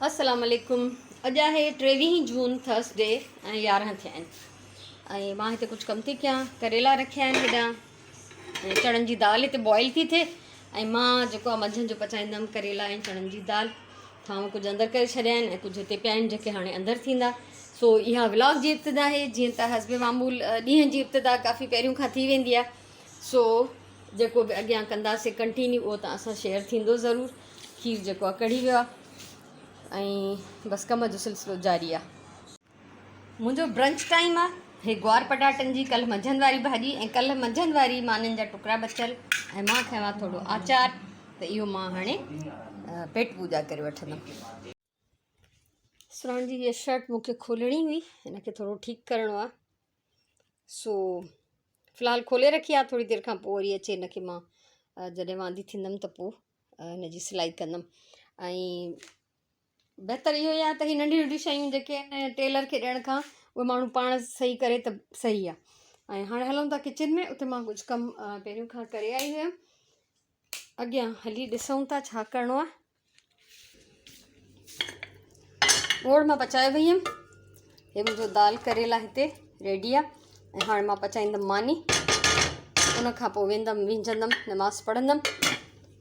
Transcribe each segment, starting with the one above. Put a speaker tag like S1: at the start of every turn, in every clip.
S1: अस्सलाम वालेकुम। अॼु आहे 23 जून थर्सडे ऐं 11 थिया आहिनि ऐं मां हिते कुझु कमु थी कयां। करेला रखिया आहिनि हेॾां ऐं चणनि जी दाल हिते बॉइल थी थिए ऐं मां जेको आहे मंझंदि जो पचाईंदमि करेला ऐं चणनि जी दाल। थांव कुझु अंदरि करे छॾिया आहिनि ऐं कुझु हिते पिया आहिनि जेके हाणे अंदरि थींदा। सो इहा व्लॉग जी इब्तिदा आहे। जीअं त हस्बे मामूल ॾींहं जी इब्तिदा काफ़ी पहिरियों खां थी वेंदी आहे। सो जेको बि अॻियां कंदासीं कंटिन्यू उहो तव्हां सां शेयर थींदो ज़रूरु। खीर जेको आहे कढ़ी वियो आहे ऐं बसि कम जो सिलसिलो जारी आहे। मुंहिंजो ब्रंच टाइम आहे। हे ग्वार पटाटनि जी कल्ह मंझंदि वारी भाॼी ऐं कल्ह मंझंदि वारी माननि जा टुकड़ा बचियल ऐं मां खयो आहे थोरो आचार। त इहो मां हाणे पेट पूजा करे वठंदमि। सुरण जी इहा शर्ट मूंखे खोलणी हुई, हिनखे थोरो ठीकु करिणो आहे। सो फ़िलहालु खोले रखी आहे। थोरी देरि खां पोइ वरी अचे हिनखे मां जॾहिं वांदी थींदमि त पोइ हिनजी सिलाई कंदमि। ऐं बहितरु इहो ई आहे त हीअ नंढी नंढी शयूं जेके आहिनि टेलर खे ॾियण खां उहे माण्हू पाण सही करे त सही आहे। ऐं हाणे हलूं था किचन में। उते मां कुझु कमु पहिरियों खां करे आई हुयमि। अॻियां हली ॾिसूं था छा करिणो आहे। ॻोढ़ मां पचाए वई हुयमि। हे मुंहिंजो दाल करेला हिते रेडी आहे ऐं हाणे मां पचाईंदमि मानी। उनखां पोइ वेंदमि विझंदमि नमाज़ पढ़ंदमि,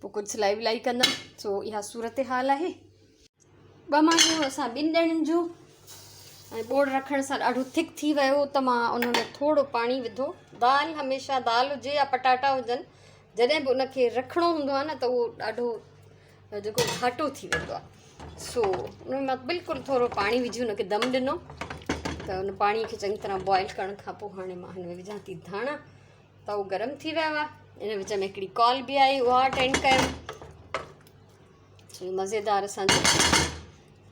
S1: पोइ कुझु सिलाई विलाई कंदमि। सो इहा सूरत हाल आहे। 2 मानियूं असां 2 ॼणनि जूं ऐं ॿोड़ रखण सां ॾाढो थिक थी वियो त मां उन में थोरो पाणी विधो। दाल हमेशह दाल हुजे या पटाटा हुजनि, जॾहिं बि उनखे रखिणो हूंदो आहे न त उहो ॾाढो जेको घाटो थी वेंदो आहे। सो उन में मां बिल्कुलु थोरो पाणी विझी उनखे दम ॾिनो त उन पाणीअ खे चङी तरह बॉइल करण खां पोइ हाणे मां हिन में विझां थी धाणा। त उहो गरम थी वियो आहे। इन विच में हिकिड़ी कॉल बि आई, उहा अटेंड कयमि। मज़ेदार असांजो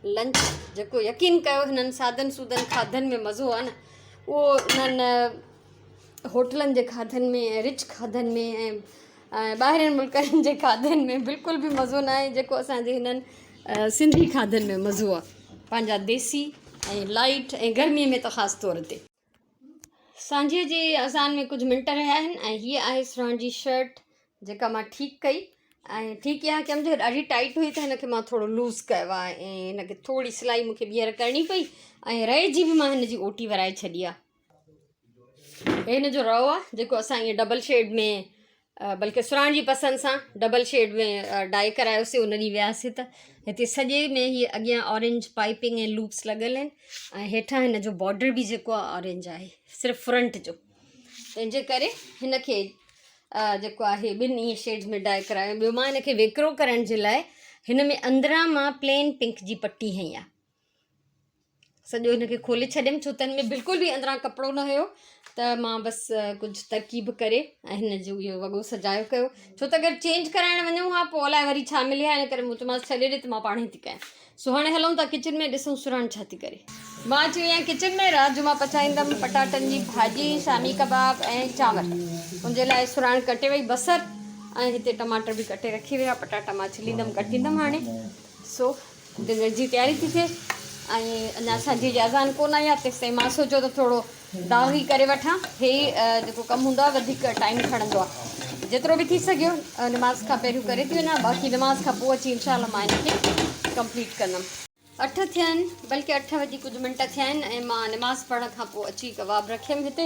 S1: लंच जेको यकीन कयो हिननि सादनि सूदनि खाधनि में मज़ो आहे न, उहो हिननि होटलनि जे खाधनि में, रिच खाधनि में ऐं ॿाहिरिनि मुल्कनि जे खाधनि में बिल्कुलु बि मज़ो न आहे जेको असांजे हिननि सिंधी खाधनि में मज़ो आहे। पंहिंजा देसी ऐं लाइट ऐं गर्मीअ में त ख़ासि तौर ते। सांझे जे अज़ान में कुझु मिंट रहिया आहिनि ऐं हीअ आहे सुरण जी शर्ट जेका मां ठीकु कई। ऐं ठीकु इहा की मुंहिंजे ॾाढी टाइट हुई त हिनखे मां थोरो लूज़ कयो आहे ऐं हिनखे थोरी सिलाई मूंखे ॿीहर करणी पई ऐं रहिजी बि मां हिनजी ओटी वराए छॾी आहे। हे हिनजो रओ आहे जेको असां ईअं डबल शेड में बल्कि सुरण जी पसंदि सां डबल शेड में डाई करायोसीं उन ॾींहुं वियासीं त हिते सॼे में हीअ अॻियां ऑरेंज पाइपिंग ऐं लूप्स लॻियल आहिनि ऐं हेठां हिनजो बॉर्डर बि जेको आहे ऑरेंज आहे, सिर्फ़ु फ्रंट जो। तंहिंजे करे हिनखे जेको आहे 2 ईअं शेड्स में डाई करायो। ॿियो मां हिनखे वेकिरो करण जे लाइ हिन में अंदरां मां प्लेन पिंक जी पटी हई आहे। सॼो हिनखे खोले छॾियमि छो त हिन में बिल्कुलु बि अंदरां कपिड़ो न हुयो त मां बसि कुझु तरकीब करे ऐं हिन जो इहो वॻो सजायो कयो। छो त अगरि चेंज कराइण वञूं हा पोइ अलाए वरी छा मिले हा, इन करे मूं चयोमांसि छॾे ॾे त मां पाण ई थी कयां। सो हाणे हलूं था किचन में, ॾिसूं सुरण छा थी करे। मां अची वई आहियां किचन में। राति जो मां पचाईंदमि पटाटनि जी भाॼी, शामी कबाब ऐं चांवर। उनजे लाइ सुरण कटे वई, बसर ऐं हिते टमाटर बि कटे रखी विया। पटाटा मां छिलींदमि कटींदमि हाणे। सो डिनर जी तयारी थी थिए ऐं अञा असांजी अज़ान कोन आई आहे। तेसिताईं मां सोचियो त थोरो दाल ई करे वठां। हे जेको कमु हूंदो आहे वधीक टाइम खणंदो आहे। जेतिरो बि थी सघियो नमाज़ खां पहिरियों करे थी वञा, बाक़ी नमाज़ खां पोइ अची इंशाल्लाह मां हिनखे कंप्लीट कंदमि। 8 थिया आहिनि, बल्कि 8 वॼी कुझु मिंट थिया आहिनि ऐं मां नमाज़ पढ़ण खां पोइ अची कबाब रखियमि हिते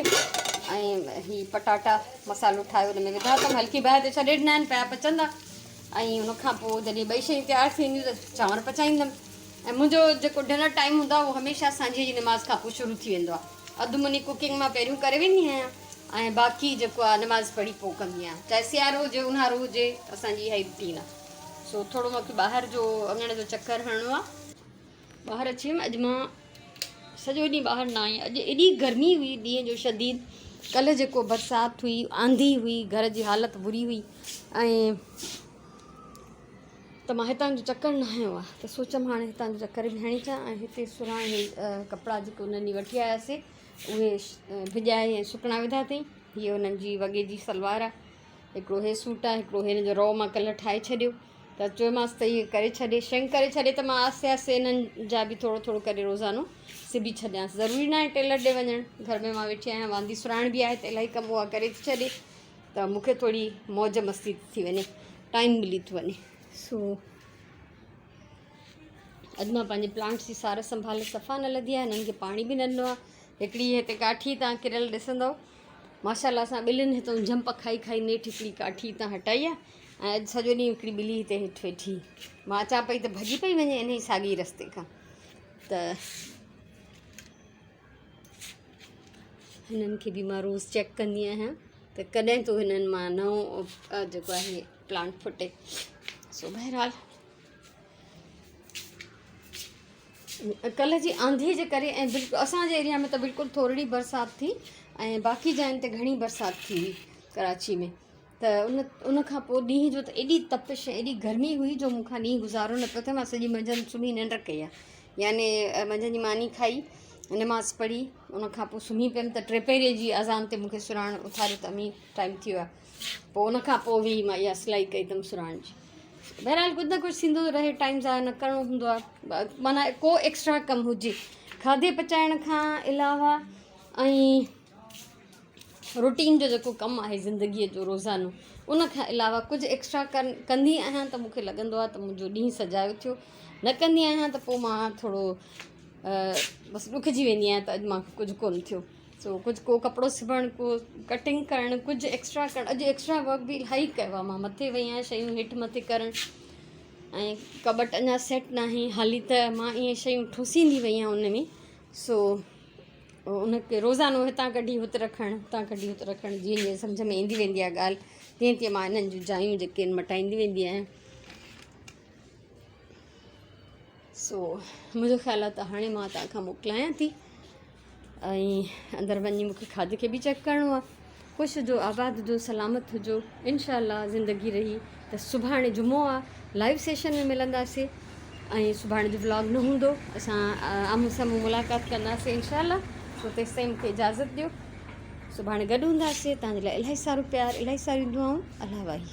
S1: ऐं हीअ पटाटा मसालो ठाहियो हुन में विधा अथमि। हल्की बाहि ते छॾे ॾिना आहिनि, पिया पचंदा। ऐं उनखां पोइ जॾहिं 2 शयूं तयारु थींदियूं त चांवर पचाईंदमि। ऐं मुंहिंजो जेको डिनर टाइम हूंदो आहे उहो हमेशह सांझे जी नमाज़ खां पोइ शुरू थी वेंदो आहे। अधु मुनी कुकिंग मां पहिरियों करे वेंदी आहियां ऐं बाक़ी जेको आहे नमाज़ पढ़ी पोइ कंदी आहियां। चाहे सियारो हुजे ऊन्हारो हुजे, असांजी इहा ई रूटीन आहे। सो थोरो मूंखे ॿाहिरि जो अङण जो चकर हणिणो आहे। ॿाहिरि अची वियमि। अॼु मां सॼो ॾींहुं ॿाहिरि न आई। अॼु एॾी गर्मी हुई ॾींहं जो शदीद। कल्ह जेको बरसाति हुई, आंधी हुई, घर जी हालति बुरी हुई ऐं त मां हितां जो चकर न हयो आहे। त सोचियमि हाणे हितां जो चकर बि हणी अचां। ऐं हिते सुरण कपिड़ा जेके उन ॾींहुं वठी आयासीं उहे भिॼाए ऐं सुकणा विधा अथई। हीअ उन्हनि जी वॻे जी सलवार आहे, हिकिड़ो हे सूट आहे, हिकिड़ो हिन जो रओ मां कल्ह ठाहे छॾियो त चयोमांसि त इहे करे छॾे, श्रिंक करे छॾे त मां आहिस्ते आहिस्ते इन्हनि जा बि थोरो थोरो करे रोज़ानो सिबी छॾियांसि। ज़रूरी न आहे टेलर ॾे वञणु, घर में मां वेठी आहियां। वांदी सुराइण बि आहे त इलाही कमु उहा करे थी छॾे त मूंखे थोरी मौज मस्ती थी वञे, टाइम मिली थो वञे। सो अॼु मां पंहिंजे प्लांट्स जी सार संभाल सफ़ा न लधी आहे, हिननि खे पाणी बि न ॾिनो आहे। हिकिड़ी हिते काठी तव्हां किरियल ॾिसंदव, माशाल्लाह सां ॿिलियुनि हितां जंप खाई खाई नेठि हिकिड़ी काठी हितां हटाई आहे ऐं अॼु सॼो ॾींहुं हिकिड़ी ॿिली हिते हेठि वेठी। मां अचां पई त भॼी पई वञे इन ई साॻी रस्ते खां। त हिननि खे बि मां रोज़ चेक कंदी आहियां त कॾहिं तो हिननि मां नओं जेको आहे प्लांट फुटे। सो बहरहाल कल्ह जी आंधीअ जे करे ऐं बिल्कुलु असांजे एरिया में त बिल्कुलु थोरी बरसाति थी ऐं बाक़ी जायुनि ते घणी बरसाति थी हुई कराची में। त उन खां पोइ ॾींहं जो त एॾी तपिश एॾी गर्मी हुई जो मूंखां ॾींहुं गुज़ारो न पियो थिए। मां सॼी मंझंदि सुम्ही निंड कई आहे, याने मंझंदि जी मानी खाई, नमाज़ पढ़ी, उन खां पोइ सुम्ही पियमि त 3 पहिरे जी अज़ान ते मूंखे सुराण उथारियो त अमी टाइम थी वियो आहे। पोइ उन खां पोइ बि मां इहा सिलाई कई अथमि सुराण जी। बहरहाल कुझु न कुझु थींदो रहे, टाइम ज़ाया न करिणो हूंदो आहे। माना को एक्स्ट्रा कमु हुजे खाधे पचाइण खां अलावा ऐं रूटीन जो जेको कमु आहे ज़िंदगीअ जो रोज़ानो, उन खां अलावा कुझु एक्स्ट्रा कंदी आहियां त मूंखे लॻंदो आहे त मुंहिंजो ॾींहुं सजायो थियो। न कंदी आहियां त पोइ मां थोरो बसि ॾुखिजी वेंदी आहियां त अॼु मां कुझु कोन थियो। सो कुझु को कपिड़ो सिबणु, को कटिंग करणु, कुझु एक्स्ट्रा करणु। अॼु एक्स्ट्रा वर्क बि इलाही कयो आहे। मां मथे वई आहियां शयूं हेठि मथे करणु, ऐं कबट अञा सेट न आहे हाली त मां ईअं शयूं ठूसींदी वई आहियां उन में। सो उनखे रोज़ानो हितां कढी हुते रखणु, हुतां कढी हुते रखणु, जीअं जीअं सम्झ में ईंदी वेंदी आहे ॻाल्हि, तीअं तीअं मां हिननि जूं जायूं जेके आहिनि मटाईंदी वेंदी आहियां। सो मुंहिंजो ख़्यालु आहे त हाणे मां तव्हांखां मोकिलायां थी ऐं अंदरि वञी मूंखे खाधे खे बि चेक करिणो आहे। ख़ुशि हुजो, आबाद हुजो, सलामत हुजो। इंशाअल्लाह ज़िंदगी रही त सुभाणे जुमो आहे, लाइव सेशन में मिलंदासीं ऐं सुभाणे जो व्लॉग न हूंदो, असां आम्हूं साम्हूं मुलाक़ात कंदासीं इंशाअल्लाह। सो तेसिताईं मूंखे इजाज़त ॾियो, सुभाणे गॾु हूंदासीं। तव्हांजे लाइ इलाही सारो प्यार, इलाही सारियूं दुआऊं। अल्लाह वाही।